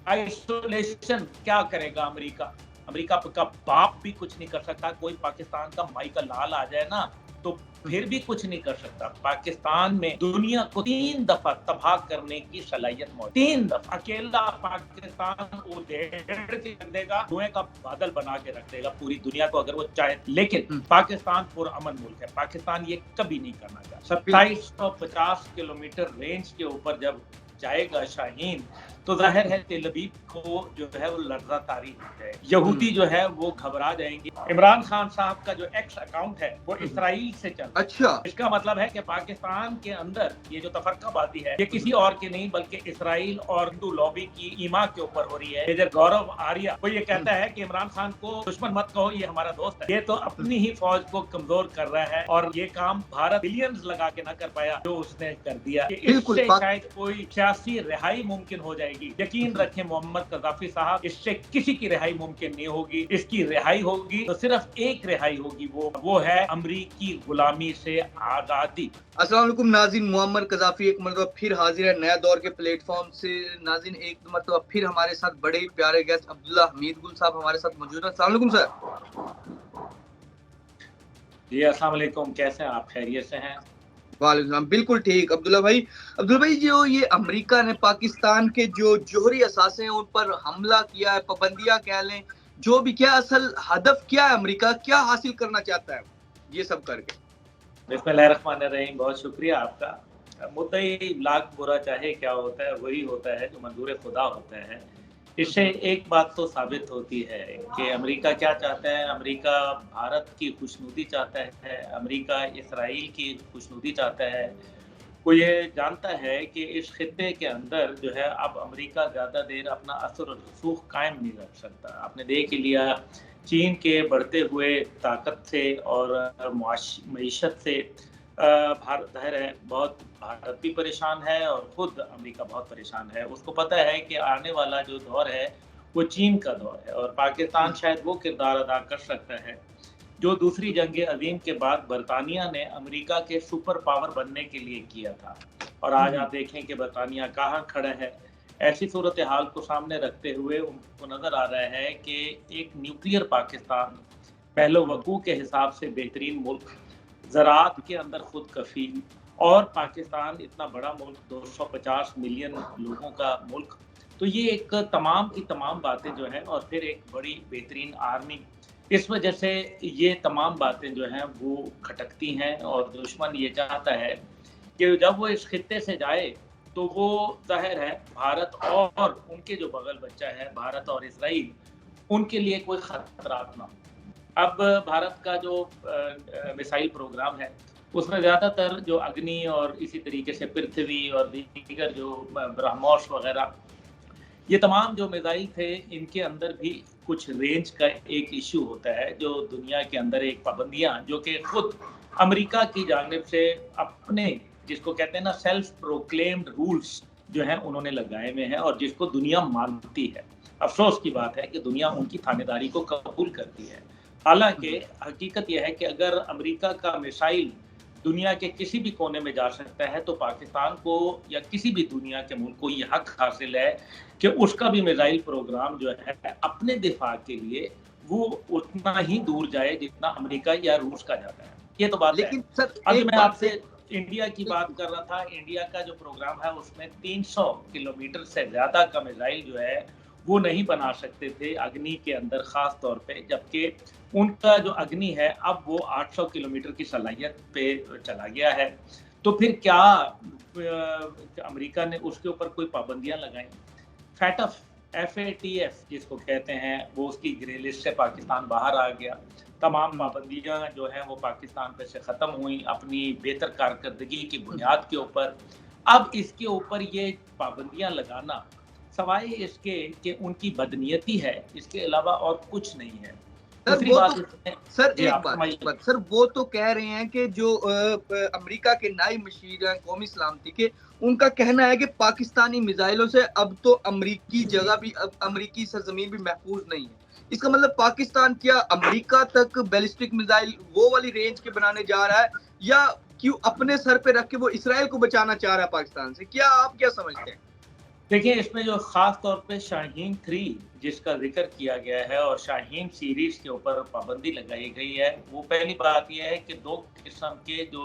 Isolation क्या करेगा America? America का बाप भी कुछ नहीं कर सकता। कोई पाकिस्तान का माई का लाल आ जाए ना, तो फिर भी कुछ नहीं कर सकता। पाकिस्तान में दुनिया को 3 दफा तबाह करने की सलाहियत मौजूद, 3 दफा। अकेला पाकिस्तान उधेड़ के रख देगा, धुएं का बादल बना के रख देगा पूरी दुनिया को, अगर वो चाहे। लेकिन पाकिस्तान पुरअमन मुल्क है, पाकिस्तान ये कभी नहीं करना चाहता। 2750 किलोमीटर रेंज के ऊपर जब जाएगा शाहीन, तो जाहिर है तेल अवीव को जो है वो लर्जा तारी हो जाए, यहूदी जो है वो घबरा जाएंगे। इमरान खान साहब का जो एक्स अकाउंट है वो इसराइल से चल, अच्छा, इसका मतलब है कि पाकिस्तान के अंदर ये जो तफरकाबाजी है ये किसी और की नहीं बल्कि इसराइल और हिंदू लॉबी की ईमा के ऊपर हो रही है। मेजर गौरव आर्या वो ये कहता है कि इमरान खान को दुश्मन मत कहो, ये हमारा दोस्त है। ये तो अपनी ही फौज को कमजोर कर रहा है, और ये काम भारत बिलियंस लगा के ना कर पाया जो उसने कर दिया। इससे शायद कोई सियासी रिहाई मुमकिन हो जाएगी। यकीन रखें मोहम्मद कज़ाफी साहब, इससे किसी की रिहाई मुमकिन नहीं होगी। इसकी रिहाई होगी तो सिर्फ एक रिहाई होगी, वो है अमरीकी गुलामी से आजादी। अस्सलाम वालेकुम नाज़रीन, मोहम्मद कज़ाफी एक मरतबा फिर हाजिर है नया दौर के प्लेटफॉर्म से। नाज़रीन एक मरतबा फिर हमारे साथ बड़े ही प्यारे गेस्ट अब्दुल्ला हमीद गुल साहब हमारे साथ मौजूद है। अस्सलाम वालेकुम सर। जी अस्सलाम वालेकुम, कैसे हैं आप? खैरियत से हैं? वालेकुम, बिल्कुल ठीक। अब्दुल्ला भाई जो ये अमेरिका ने पाकिस्तान के जो जोहरी असासे हैं उन पर हमला किया है, पाबंदियां कह लें, जो भी, क्या असल हदफ क्या है? अमेरिका क्या हासिल करना चाहता है ये सब करके? बिस्मिल्लाहिर्रहमानिर्रहीम, बहुत शुक्रिया आपका। मुद्दई लाख बुरा चाहे क्या होता है, वही होता है जो मंजूर खुदा होता है। इससे एक बात तो साबित होती है कि अमेरिका क्या चाहता है। अमेरिका भारत की खुशनुदी चाहता है, अमेरिका इसराइल की खुशनुदी चाहता है। वो ये जानता है कि इस खित्ते के अंदर जो है अब अमेरिका ज़्यादा देर अपना असर और रसूख कायम नहीं रख सकता। आपने देख ही लिया, चीन के बढ़ते हुए ताकत से और मईशत से भारत ज़ाहिर है बहुत, भारत भी परेशान है और ख़ुद अमेरिका बहुत परेशान है। उसको पता है कि आने वाला जो दौर है वो चीन का दौर है, और पाकिस्तान शायद वो किरदार अदा कर सकता है जो दूसरी जंग अज़ीम के बाद बरतानिया ने अमेरिका के सुपर पावर बनने के लिए किया था। और आज आप देखें कि बरतानिया कहाँ खड़ा है। ऐसी सूरत हाल को सामने रखते हुए उनको नज़र आ रहा है कि एक न्यूक्लियर पाकिस्तान पहलो वकू के हिसाब से बेहतरीन मुल्क, ज़राअत के अंदर खुद कफील, और पाकिस्तान इतना बड़ा मुल्क, 250 मिलियन लोगों का मुल्क, तो ये एक तमाम की तमाम बातें जो हैं, और फिर एक बड़ी बेहतरीन आर्मी, इस वजह से ये तमाम बातें जो हैं वो खटकती हैं। और दुश्मन ये चाहता है कि जब वो इस खित्ते से जाए तो वो ज़ाहिर है भारत और उनके जो बगल बच्चा है भारत और इसराइल, उनके लिए कोई खतरात ना हो। अब भारत का जो मिसाइल प्रोग्राम है उसमें ज़्यादातर जो अग्नि और इसी तरीके से पृथ्वी और दीगर जो ब्रह्मोस वगैरह, ये तमाम जो मिसाइल थे, इनके अंदर भी कुछ रेंज का एक इशू होता है जो दुनिया के अंदर एक पाबंदियां जो कि खुद अमेरिका की जानिब से अपने, जिसको कहते हैं ना सेल्फ प्रोक्लेम्ड रूल्स जो हैं उन्होंने लगाए हुए हैं, और जिसको दुनिया मानती है। अफसोस की बात है कि दुनिया उनकी थानेदारी को कबूल करती है। हालांकि हकीकत यह है कि अगर अमेरिका का मिसाइल दुनिया के किसी भी कोने में जा सकता है, तो पाकिस्तान को या किसी भी दुनिया के मुल्क को यह हक हासिल है कि उसका भी मिसाइल प्रोग्राम जो है अपने दिफा के लिए वो उतना ही दूर जाए जितना अमेरिका या रूस का जाता है। ये तो बात लेकिन है। सर अभी मैं आपसे इंडिया की बात कर रहा था। इंडिया का जो प्रोग्राम है उसमें 300 किलोमीटर से ज़्यादा का मिसाइल जो है वो नहीं बना सकते थे अग्नि के अंदर ख़ास तौर पे, जबकि उनका जो अग्नि है अब वो 800 किलोमीटर की सलाहियत पे चला गया है। तो फिर क्या अमेरिका ने उसके ऊपर कोई पाबंदियां लगाई? FATF जिसको कहते हैं, वो उसकी ग्रे लिस्ट से पाकिस्तान बाहर आ गया। तमाम पाबंदियां जो हैं वो पाकिस्तान पे से ख़त्म हुई अपनी बेहतर कारकर्दगी की बुनियाद के ऊपर। अब इसके ऊपर ये पाबंदियां लगाना सवाए इसके कि उनकी बदनीयती है, इसके अलावा और कुछ नहीं है। सर वो तो सर एक बात सर वो तो कह रहे हैं कि जो अमेरिका के नायब मशीर हैं कौमी सलामती के, उनका कहना है कि पाकिस्तानी मिसाइलों से अब तो अमेरिकी जगह भी, अमेरिकी सरजमीन भी महफूज नहीं है। इसका मतलब पाकिस्तान क्या अमेरिका तक बैलिस्टिक मिसाइल वो वाली रेंज के बनाने जा रहा है, या क्यों अपने सर पे रख के वो इसराइल को बचाना चाह रहा है पाकिस्तान से? क्या आप क्या समझते हैं? देखिए, इसमें जो ख़ास तौर पे शाहीन 3 जिसका ज़िक्र किया गया है और शाहीन सीरीज़ के ऊपर पाबंदी लगाई गई है, वो पहली बात ये है कि 2 किस्म के जो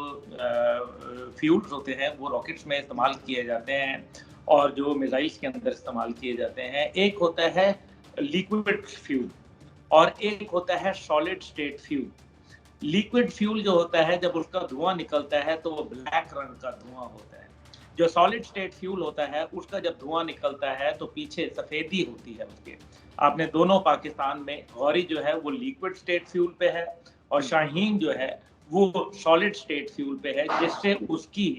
फ्यूल्स होते हैं, वो रॉकेट्स में इस्तेमाल किए जाते हैं और जो मिसाइल्स के अंदर इस्तेमाल किए जाते हैं। एक होता है लिक्विड फ्यूल और एक होता है solid state fuel. Liquid fuel जो होता है, जब उसका धुआं निकलता है तो वो ब्लैक रंग का धुआं होता है। जो सॉलिड स्टेट फ्यूल होता है, उसका जब धुआं निकलता है तो पीछे सफेदी होती है उसके। आपने दोनों पाकिस्तान में, गौरी जो है वो लिक्विड स्टेट फ्यूल पे है और शाहीन जो है वो सॉलिड स्टेट फ्यूल पे है, जिससे उसकी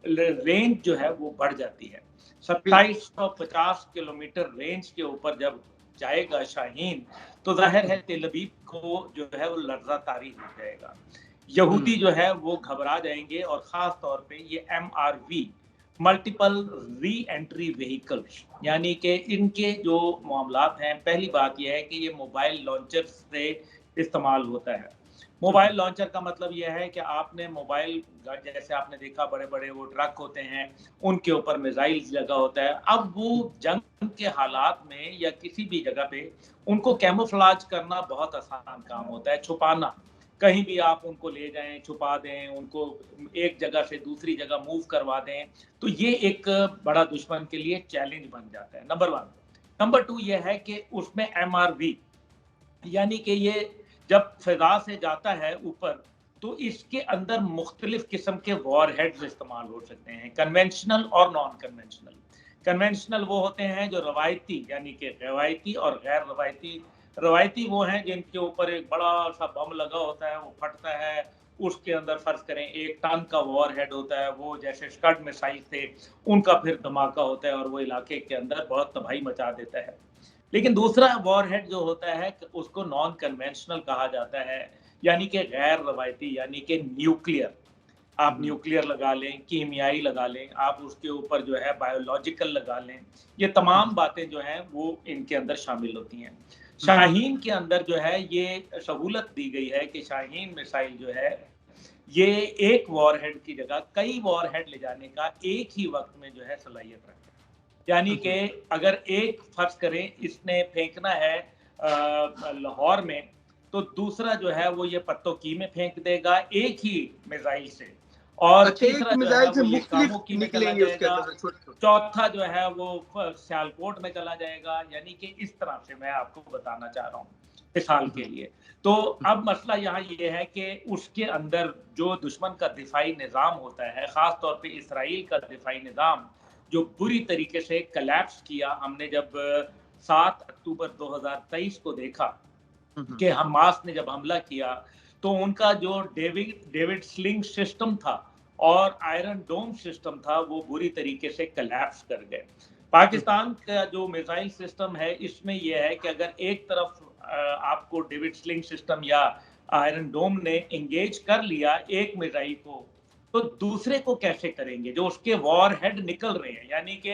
रेंज जो है वो बढ़ जाती है। 2750 किलोमीटर रेंज के ऊपर जब जाएगा शाहीन, तो जाहिर है तेल अवीव को जो है वो लर्जा तारी हो जाएगा। यहूदी जो है वो घबरा जाएंगे और ख़ास तौर पे ये MRV multiple re entry vehicles, यानी कि इनके जो मामलात हैं, पहली बात ये है कि ये मोबाइल लॉन्चर से इस्तेमाल होता है। मोबाइल लॉन्चर का मतलब ये है कि आपने मोबाइल, जैसे आपने देखा बड़े-बड़े वो ट्रक होते हैं, उनके ऊपर मिसाइल्स लगा होता है। अब वो जंग के हालात में या किसी भी जगह पे उनको कैमोफ्लेज करना बहुत आसान काम होता है, छुपाना। कहीं भी आप उनको ले जाएँ, छुपा दें, उनको एक जगह से दूसरी जगह मूव करवा दें, तो ये एक बड़ा दुश्मन के लिए चैलेंज बन जाता है, नंबर 1। नंबर 2 ये है कि उसमें MRV, यानी कि ये जब फ़िज़ा से जाता है ऊपर, तो इसके अंदर मुख्तलिफ़ किस्म के वॉरहेड्स इस्तेमाल हो सकते हैं, कन्वेंशनल और नॉन कन्वेंशनल। कन्वेंशनल वो होते हैं जो रवायती, यानी कि रवायती और गैर रवायती। रवायती वो हैं जिनके ऊपर एक बड़ा-सा बम लगा होता है, वो फटता है, उसके अंदर फ़र्ज़ करें 1 टन का वॉरहेड होता है, वो जैसे स्कड मिसाइल थे, उनका फिर धमाका होता है और वो इलाके के अंदर बहुत तबाही मचा देता है। लेकिन दूसरा वॉरहेड जो होता है उसको नॉन कन्वेंशनल कहा जाता है, यानी कि गैर रवायती, यानी कि न्यूक्लियर। आप न्यूक्लियर लगा लें, कीमियाई लगा लें, आप उसके ऊपर जो है बायोलॉजिकल लगा लें, ये तमाम बातें जो हैं वो इनके अंदर शामिल होती हैं। शाहीन के अंदर जो है ये सहूलत दी गई है कि शाहीन मिसाइल जो है, ये एक वॉरहेड की जगह कई वॉरहेड ले जाने का एक ही वक्त में जो है सलाहियत रखता है। यानी कि अगर एक फर्ज करें इसने फेंकना है लाहौर में, तो दूसरा जो है वो ये पत्तोकी में फेंक देगा एक ही मिसाइल से, और अच्छा, तीसरा जो है वो ये कामोकी में चला जाएगा, छोटे। चौथा जो है वो सियालकोट में चला जाएगा। यानी कि इस तरह से मैं आपको बताना चाह रहा हूँ मिसाल के लिए। तो अब मसला यहाँ ये है कि उसके अंदर जो दुश्मन का दिफाई निज़ाम होता है, ख़ास तौर पे इसराइल का दिफाई निज़ाम, जो बुरी तरीके से कोलैप्स किया। हमने जब 7 अक्टूबर 2023 को देखा कि हमास ने जब हमला किया, तो उनका जो डेविड स्लिंग सिस्टम था और आयरन डोम सिस्टम था, वो बुरी तरीके से कोलैप्स कर गए। पाकिस्तान का जो मिसाइल सिस्टम है, इसमें यह है कि अगर एक तरफ आपको डेविड स्लिंग सिस्टम या आयरन डोम ने एंगेज कर लिया एक मिसाइल को, तो दूसरे को कैसे करेंगे जो उसके वॉर हेड निकल रहे हैं। यानी कि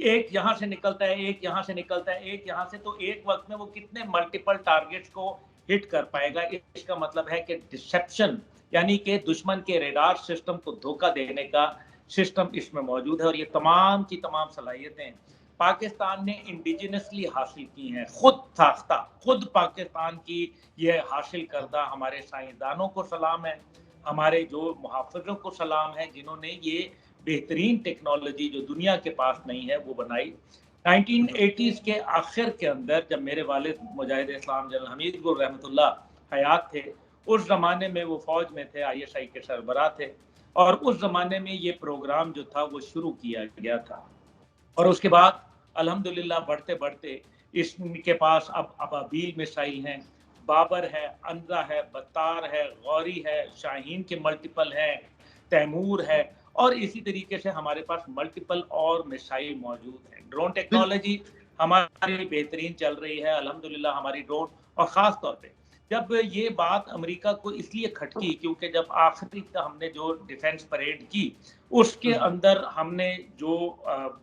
एक यहाँ से निकलता है, एक यहाँ से निकलता है, एक यहाँ से, तो एक वक्त में वो कितने मल्टीपल टारगेट्स को हिट कर पाएगा। इसका मतलब है कि डिसेप्शन, यानी कि दुश्मन के रेडार सिस्टम को धोखा देने का सिस्टम इसमें मौजूद है। और ये तमाम की तमाम सलाहियतें पाकिस्तान ने इंडिजिनसली हासिल की हैं, खुद साख्ता, खुद पाकिस्तान की ये हासिल करदा। हमारे साइंसदानों को सलाम है, हमारे जो मुहाफ़िज़ों को सलाम है, जिन्होंने ये बेहतरीन टेक्नोलॉजी जो दुनिया के पास नहीं है वो बनाई। 1980s के आखिर के अंदर जब मेरे वालिद मुजाहिद इस्लाम जनरल हमीद गुल रहमतुल्लाह हयात थे, उस ज़माने में वो फ़ौज में थे, ISI के सरबराह थे, और उस ज़माने में ये प्रोग्राम जो था वो शुरू किया गया था। और उसके बाद अल्हम्दुलिल्लाह बढ़ते-बढ़ते इसके पास अब अबाबील मिसाइल हैं, बाबर है, अंज़ा है, बत्तार है, गौरी है, शाहीन के मल्टीपल हैं, तैमूर है, और इसी तरीके से हमारे पास मल्टीपल और मिसाइल मौजूद हैं। ड्रोन टेक्नोलॉजी हमारी बेहतरीन चल रही है अल्हम्दुलिल्लाह, हमारी ड्रोन। और ख़ास तौर पे जब ये बात अमेरिका को इसलिए खटकी क्योंकि जब आखिरी हमने जो डिफेंस परेड की, उसके अंदर हमने जो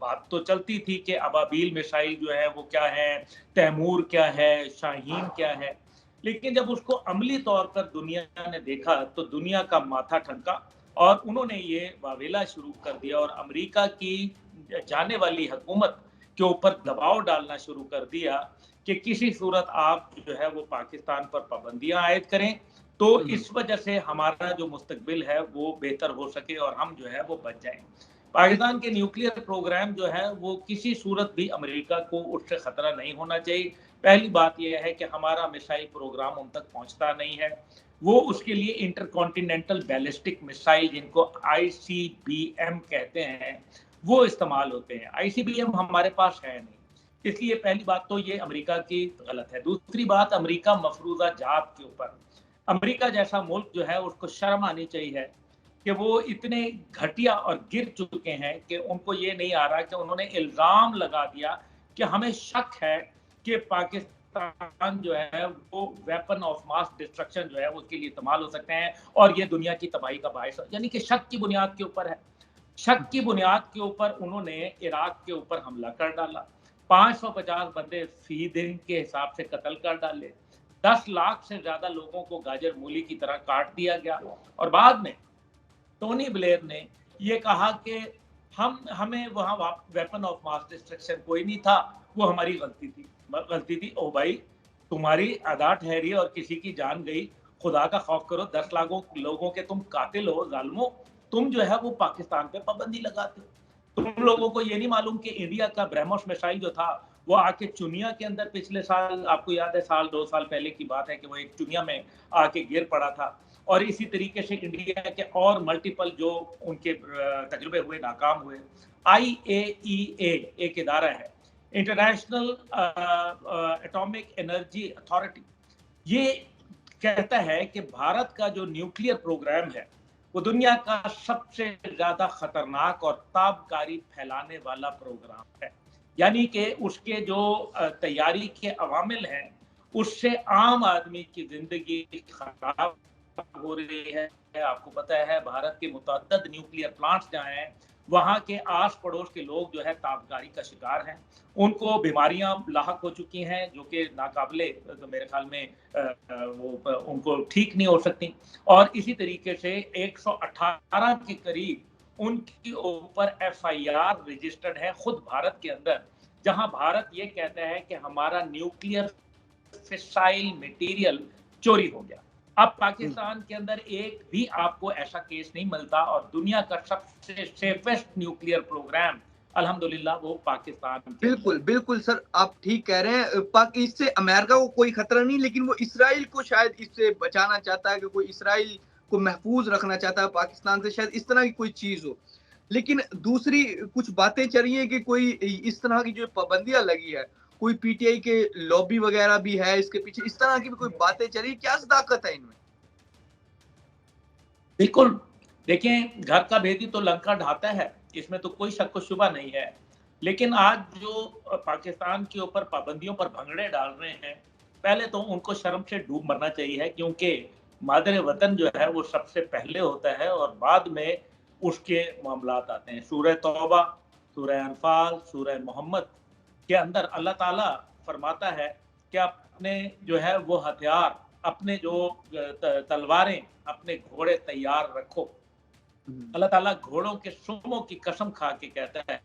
बात तो चलती थी कि अबाबील मिसाइल जो है वो क्या है, तैमूर क्या है, शाहीन क्या है, लेकिन जब उसको अमली तौर पर दुनिया ने देखा तो दुनिया का माथा ठनका और उन्होंने ये वावेला शुरू कर दिया। और अमेरिका की जाने वाली हुकूमत के ऊपर दबाव डालना शुरू कर दिया कि किसी सूरत आप जो है वो पाकिस्तान पर पाबंदियां आयद करें, तो इस वजह से हमारा जो मुस्तकबिल है वो बेहतर हो सके और हम जो है वो बच जाएं। पाकिस्तान के न्यूक्लियर प्रोग्राम जो है वो किसी सूरत भी अमेरिका को उससे खतरा नहीं होना चाहिए। पहली बात यह है कि हमारा मिसाइल प्रोग्राम उन तक पहुंचता नहीं है। वो उसके लिए इंटरकॉन्टिनेंटल बैलिस्टिक मिसाइल, जिनको ICBM कहते हैं, वो इस्तेमाल होते हैं। ICBM हमारे पास है नहीं, इसलिए पहली बात तो ये अमेरिका की गलत है। दूसरी बात, अमेरिका मफरूजा जात के ऊपर, अमेरिका जैसा मुल्क जो है उसको शर्म आनी चाहिए कि वो इतने घटिया और गिर चुके हैं कि उनको ये नहीं आ रहा कि उन्होंने इल्ज़ाम लगा दिया कि हमें शक है कि पाकिस्तान जो है वो वेपन ऑफ मास डिस्ट्रक्शन जो है उसके लिए इस्तेमाल हो सकते हैं और ये दुनिया की तबाही का बायस, यानी कि शक की बुनियाद के ऊपर है। शक की बुनियाद के ऊपर उन्होंने इराक के ऊपर हमला कर डाला, 550 बंदे फी दिन के हिसाब से कत्ल कर डाले, 10 लाख से ज्यादा लोगों को गाजर मूली की तरह काट दिया गया। और बाद में टोनी ब्लेयर ने ये कहा कि हमें वहाँ वेपन ऑफ मास डिस्ट्रक्शन कोई नहीं था, वो हमारी गलती थी। ओ भाई, तुम्हारी अदा ठहरी और किसी की जान गई, खुदा का खौफ करो, 10 लाखों लोगों के तुम कातिल हो, जालिमो। तुम जो है वो पाकिस्तान पे पाबंदी लगाते हो। तुम लोगों को ये नहीं मालूम कि इंडिया का ब्रह्मोस मिसाइल जो था वो आके चुनिया के अंदर पिछले साल, आपको याद है, साल 2 साल पहले की बात है कि वो एक चुनिया में आके गिर पड़ा था। और इसी तरीके से इंडिया के और मल्टीपल जो उनके तजुर्बे हुए, नाकाम हुए। IAEA एक इदारा है, इंटरनेशनल एटॉमिक एनर्जी अथॉरिटी, ये कहता है कि भारत का जो न्यूक्लियर प्रोग्राम है वो दुनिया का सबसे ज्यादा खतरनाक और ताबकारी फैलाने वाला प्रोग्राम है। यानी कि उसके जो तैयारी के अवामिल हैं उससे आम आदमी की जिंदगी खराब हो रही है। आपको पता है भारत के मुतअद्दिद न्यूक्लियर प्लांट्स जहाँ हैं वहाँ के आस पड़ोस के लोग जो है ताबकारी का शिकार हैं, उनको बीमारियां लाहक हो चुकी हैं जो कि नाकाबिले, तो मेरे ख्याल में वो उनको ठीक नहीं हो सकती। और इसी तरीके से 118 के करीब उनके ऊपर FIR रजिस्टर्ड है खुद भारत के अंदर, जहां भारत ये कहता है कि हमारा न्यूक्लियर फिसाइल मटेरियल चोरी हो गया। अब पाकिस्तान के अंदर एक भी आपको ऐसा केस नहीं मिलता और दुनिया का सबसे सेफेस्ट न्यूक्लियर प्रोग्राम अल्हम्दुलिल्लाह वो पाकिस्तान के। बिल्कुल बिल्कुल सर, आप ठीक कह रहे हैं। इससे अमेरिका को कोई खतरा नहीं, लेकिन वो इसराइल को शायद इससे बचाना चाहता है, कि कोई इसराइल को महफूज रखना चाहता है पाकिस्तान से, शायद इस तरह की कोई चीज हो। लेकिन दूसरी कुछ बातें चल रही है कि कोई इस तरह की जो पाबंदियां लगी है, कोई PTI के लॉबी वगैरह भी है इसके पीछे, इस तरह की भी कोई बातें चल रही है। क्या सदाकत है इनमें? बिल्कुल, देखें, घर का भेदी तो लंका ढाता है, इसमें तो कोई शक व शुबा नहीं है। लेकिन आज जो पाकिस्तान के ऊपर पाबंदियों पर भंगड़े डाल रहे हैं, पहले तो उनको शर्म से डूब मरना चाहिए, क्योंकि मादर वतन जो है वो सबसे पहले होता है और बाद में उसके मामलात आते हैं। सूरह तौबा, सूरह अनफाल, सूरह मोहम्मद के अंदर अल्लाह ताला फरमाता है कि अपने जो है वो हथियार, अपने जो तलवारें, अपने घोड़े तैयार रखो। अल्लाह ताला घोड़ों के सुमों की कसम खा के कहता है।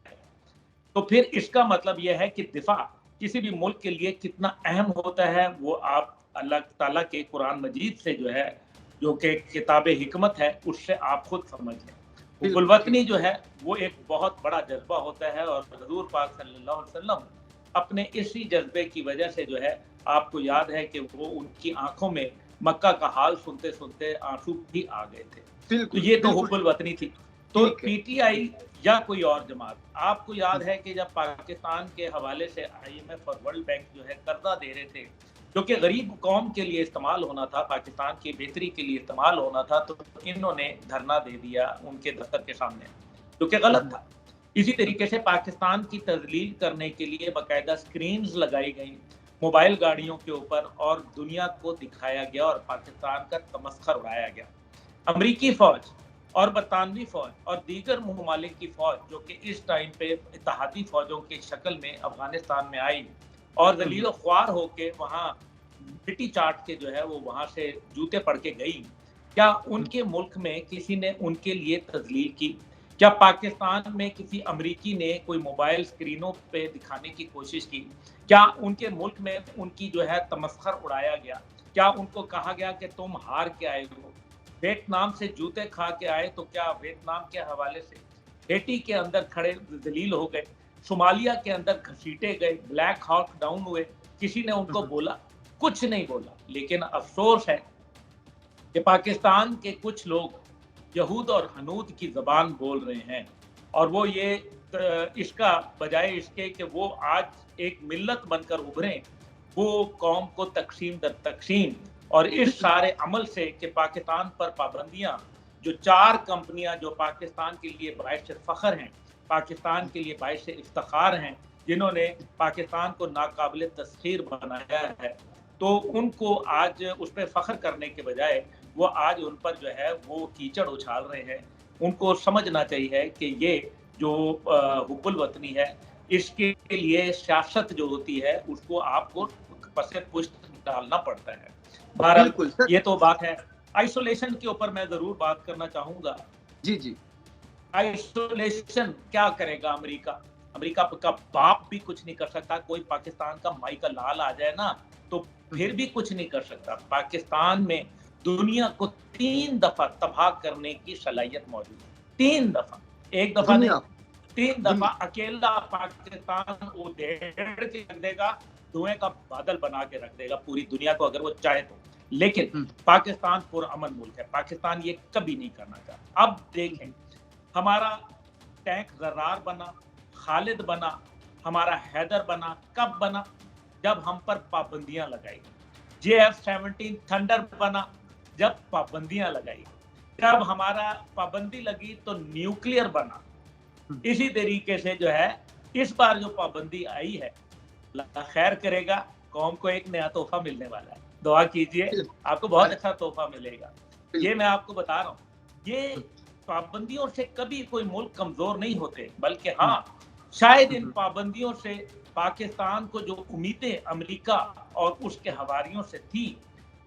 तो फिर इसका मतलब यह है कि दिफा किसी भी मुल्क के लिए कितना अहम होता है वो आप अल्लाह ताला के कुरान मजीद से जो है, जो कि किताब हिकमत है, उससे आप खुद समझ लें। हुब्बुल वतनी जो है वो एक बहुत बड़ा जज्बा होता है और हुजूर पाक सल्लल्लाहु अलैहि वसल्लम अपने इसी जज्बे की वजह से जो है, आपको याद है कि वो उनकी आंखों में मक्का का हाल सुनते सुनते आंसू भी आ गए थे। तो ये तो हुब्बुल वतनी थी। तो PTI या कोई और जमात, आपको याद है कि जब पाकिस्तान के हवाले से IMF और वर्ल्ड बैंक जो है कर्जा दे रहे थे, जो कि गरीब कौम के लिए इस्तेमाल होना था, पाकिस्तान की बेहतरी के लिए इस्तेमाल होना था, तो इन्होंने धरना दे दिया उनके दफ्तर के सामने, जो कि गलत था। इसी तरीके से पाकिस्तान की तजलील करने के लिए बाकायदा स्क्रीन्स लगाई गई मोबाइल गाड़ियों के ऊपर और दुनिया को दिखाया गया और पाकिस्तान का तमस्खर उड़ाया गया। अमरीकी फौज और बरतानवी फौज और दीगर ममालिक की फौज, जो कि इस टाइम पे इत्तेहादी फौजों की शक्ल में अफगानिस्तान में आई और दलील ख्वार होके वहाँ मिट्टी चाट के जो है वो वहाँ से जूते पड़ के गई, क्या उनके मुल्क में किसी ने उनके लिए तजलील की? क्या पाकिस्तान में किसी अमरीकी ने कोई मोबाइल स्क्रीनों पे दिखाने की कोशिश की? क्या उनके मुल्क में उनकी जो है तमस्खर उड़ाया गया? क्या उनको कहा गया कि तुम हार के आए हो? वियतनाम से जूते खा के आए तो क्या वियतनाम के हवाले से हेटी के अंदर खड़े जलील हो गए, सोमालिया के अंदर घसीटे गए, ब्लैक हॉक डाउन हुए, किसी ने उनको बोला? कुछ नहीं बोला। लेकिन अफसोस है कि पाकिस्तान के कुछ लोग यहूद और हनूद की ज़बान बोल रहे हैं, और वो ये इसका बजाय इसके कि वो आज एक मिल्लत बनकर उभरें, वो कौम को तकसीम दर तकसीम और इस सारे अमल से कि पाकिस्तान पर पाबंदियां, जो 4 कंपनियां जो पाकिस्तान के लिए बाइश फ़ख्र हैं, पाकिस्तान के लिए बाइश इफ्तिखार हैं, जिन्होंने पाकिस्तान को नाकाबिल तस्खीर बनाया है, तो उनको आज उस पर फ़ख्र करने के बजाय वो आज उन पर जो है वो कीचड़ उछाल रहे हैं। उनको समझना चाहिए कि ये जो हुब्बुल वतनी है, इसके लिए सियासत जो होती है उसको आपको पसे पुश्त डालना पड़ता है। बहरहाल ये तो बात है। आइसोलेशन के ऊपर मैं जरूर बात करना चाहूंगा। जी जी। आइसोलेशन क्या करेगा अमेरिका? अमेरिका का बाप भी कुछ नहीं कर सकता। कोई पाकिस्तान का माई का लाल आ जाए ना तो फिर भी कुछ नहीं कर सकता। पाकिस्तान में दुनिया को 3 दफा तबाह करने की सलाहियत मौजूद है। 3 दफा, एक दफा नहीं, 3 दफा अकेला पाकिस्तान उधेड़ के रख देगा, धुएं का बादल बना के रख देगा पूरी दुनिया को, अगर वो चाहे तो। लेकिन पाकिस्तान पुरअमन मुल्क है, पाकिस्तान ये कभी नहीं करना चाहता। अब देखें, हमारा टैंक जर्रार बना, खालिद बना, हमारा हैदर बना, कब बना? जब हम पर पाबंदियां लगाई। JF-17 थंडर बना जब पाबंदियां लगाई। जब हमारा पाबंदी लगी तो न्यूक्लियर बना। इसी तरीके से जो है इस बार जो पाबंदी आई है, अल्लाह खैर करेगा, कौम को एक नया तोहफा मिलने वाला है। दुआ कीजिए, आपको बहुत अच्छा तोहफा मिलेगा। ये मैं आपको बता रहा हूँ, ये पाबंदियों से कभी कोई मुल्क कमजोर नहीं होते, बल्कि हाँ, शायद इन पाबंदियों से पाकिस्तान को जो उम्मीदें अमेरिका और उसके हवारियों से थी,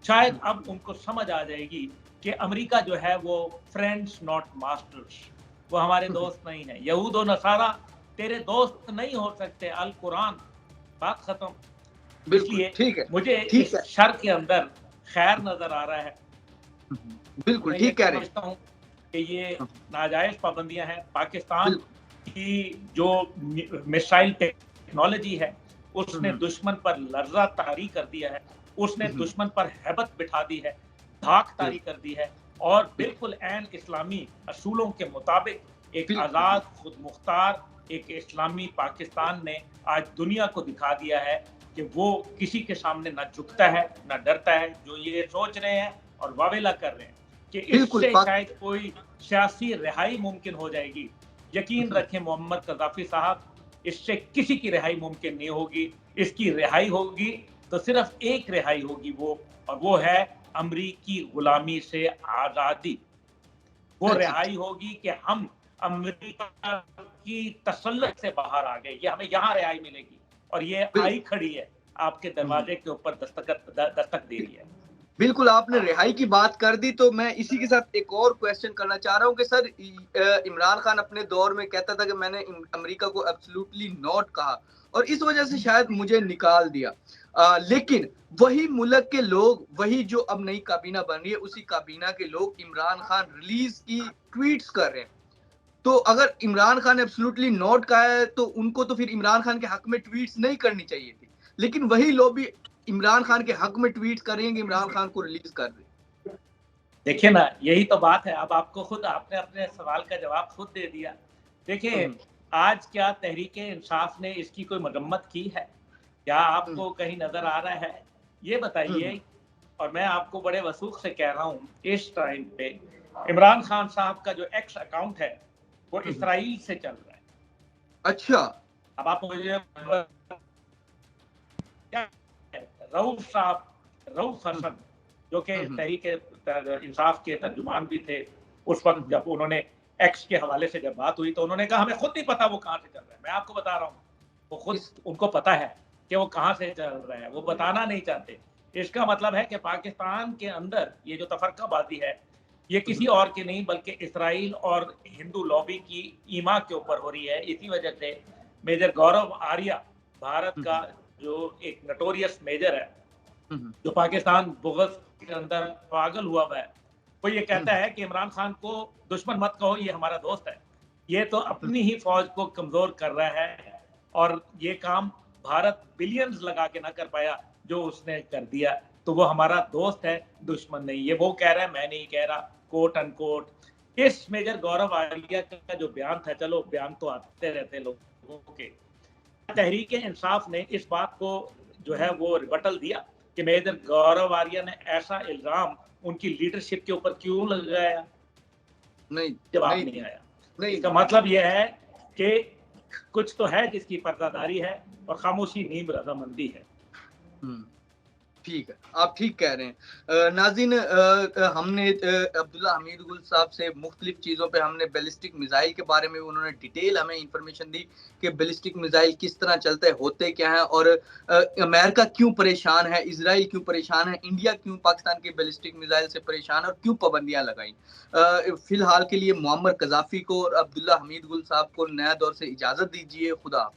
शायद अब उनको समझ आ जाएगी कि अमेरिका जो है वो फ्रेंड्स नॉट मास्टर्स, वो हमारे दोस्त नहीं है। यहूद और नसारा तेरे दोस्त नहीं हो सकते, अल कुरान, बात खत्म। इसलिए मुझे इस शर के अंदर खैर नजर आ रहा है। बिल्कुल ठीक कह रहे हैं कि ये नाजायज पाबंदियां हैं। पाकिस्तान की जो मिसाइल टेक्नोलॉजी है उसने दुश्मन पर लर्जा तारी कर दिया है, उसने दुश्मन पर हैबत बिठा दी है, धाक तारी कर दी है, और बिल्कुल ऐन इस्लामी असूलों के मुताबिक एक आज़ाद खुद मुख्तार एक इस्लामी पाकिस्तान ने आज दुनिया को दिखा दिया है कि वो किसी के सामने ना झुकता है ना डरता है। जो ये सोच रहे हैं और वावेला कर रहे हैं कि इससे शायद कोई सियासी रिहाई मुमकिन हो जाएगी, यकीन रखें मोहम्मद कज़ाफी साहब, इससे किसी की रिहाई मुमकिन नहीं होगी। इसकी रिहाई होगी तो सिर्फ एक रिहाई होगी, और वो है अमरीकी गुलामी से आजादी। वो रिहाई होगी कि हम अमेरिका की तसल्लुत से बाहर आ गए, ये हमें यहाँ रिहाई मिलेगी, और ये आई खड़ी है आपके दरवाजे के ऊपर, दस्तक दे रही है। बिल्कुल, आपने रिहाई की बात कर दी, तो मैं इसी के साथ एक और क्वेश्चन करना चाह रहा हूँ कि सर, इमरान खान अपने दौर में कहता था कि मैंने अमेरिका को एब्सोल्युटली नॉट कहा और इस वजह से शायद मुझे निकाल दिया, लेकिन वही मुल्क के लोग, वही जो अब नई काबीना बन रही है, उसी काबीना के लोग इमरान खान रिलीज की ट्वीट्स कर रहे हैं। तो अगर इमरान खान एब्सोल्युटली नॉट कहा है तो उनको तो फिर इमरान खान के हक में ट्वीट्स नहीं करनी चाहिए थी, लेकिन वही लोग भी इमरान खान के हक में ट्वीट करेंगे, इमरान खान को रिलीज कर दे। देखिए ना, यही तो बात है। अब आपको खुद, आपने अपने सवाल का जवाब खुद दे दिया। देखिए, आज क्या तहरीके इंसाफ ने इसकी कोई मरम्मत की है? क्या आपको कहीं नजर आ रहा है? ये बताइए। और मैं आपको बड़े वसूख से कह रहा हूँ, इस टाइम पे इमरान खान साहब का जो एक्स अकाउंट है वो इसराइल से चल रहा है। अच्छा, अब आप मुझे रऊफ हसन, जो कि तहरीक इंसाफ के तर्जुमान भी थे, उस वक्त जब उन्होंने एक्स के हवाले से जब बात हुई तो उन्होंने कहा हमें खुद नहीं पता वो कहाँ से चल रहा है। मैं आपको बता रहा हूँ, वो खुद, उनको पता है कि वो कहाँ से चल रहा है, वो बताना नहीं चाहते। इसका मतलब है कि पाकिस्तान के अंदर ये जो तफरकाबाजी है, ये किसी और की नहीं बल्कि इसराइल और हिंदू लॉबी की ईमा के ऊपर हो रही है। इसी वजह से मेजर गौरव आर्या, भारत का जो एक नटोरियस मेजर है, जो पाकिस्तान बुग़्ज़ के अंदर पागल हुआ है, वो ये कहता है कि इमरान खान को दुश्मन मत कहो, ये हमारा दोस्त है। ये तो अपनी ही फौज को कमजोर कर रहा है और ये काम भारत बिलियंस लगा के ना कर पाया जो उसने कर दिया। तो वो हमारा दोस्त है, दुश्मन नहीं। ये वो कह रहा है, मैं नहीं कह रहा, कोट अनकोट। इस मेजर गौरव आर्या का जो बयान था, चलो बयान तो आते रहते लोगों के, तहरीक इंसाफ ने इस बात को जो है वो रिबटल दिया कि मेजर गौरव आर्या ने ऐसा इल्जाम उनकी लीडरशिप के ऊपर क्यों लगाया। नहीं, जवाब नहीं आया। नहीं, इसका मतलब यह है कि कुछ तो है जिसकी पर्दादारी है और खामोशी नीम रजामंदी है। ठीक है, आप ठीक कह रहे हैं। नाज़रीन, हमने अब्दुल्ला हमीद गुल साहब से मुख्तलिफ चीज़ों पे हमने बैलिस्टिक मिसाइल के बारे में उन्होंने डिटेल हमें इंफॉर्मेशन दी कि बैलिस्टिक मिसाइल किस तरह चलते हैं, होते क्या हैं और अमेरिका क्यों परेशान है, इजराइल क्यों परेशान है, इंडिया क्यों पाकिस्तान के बैलिस्टिक मिसाइल से परेशान है और क्यों पाबंदियां लगाई। फिलहाल के लिए मुअम्मर कज़ाफ़ी को और अब्दुल्ला हमीद गुल साहब को नया दौर से इजाज़त दीजिए। खुदा हाफ़िज़।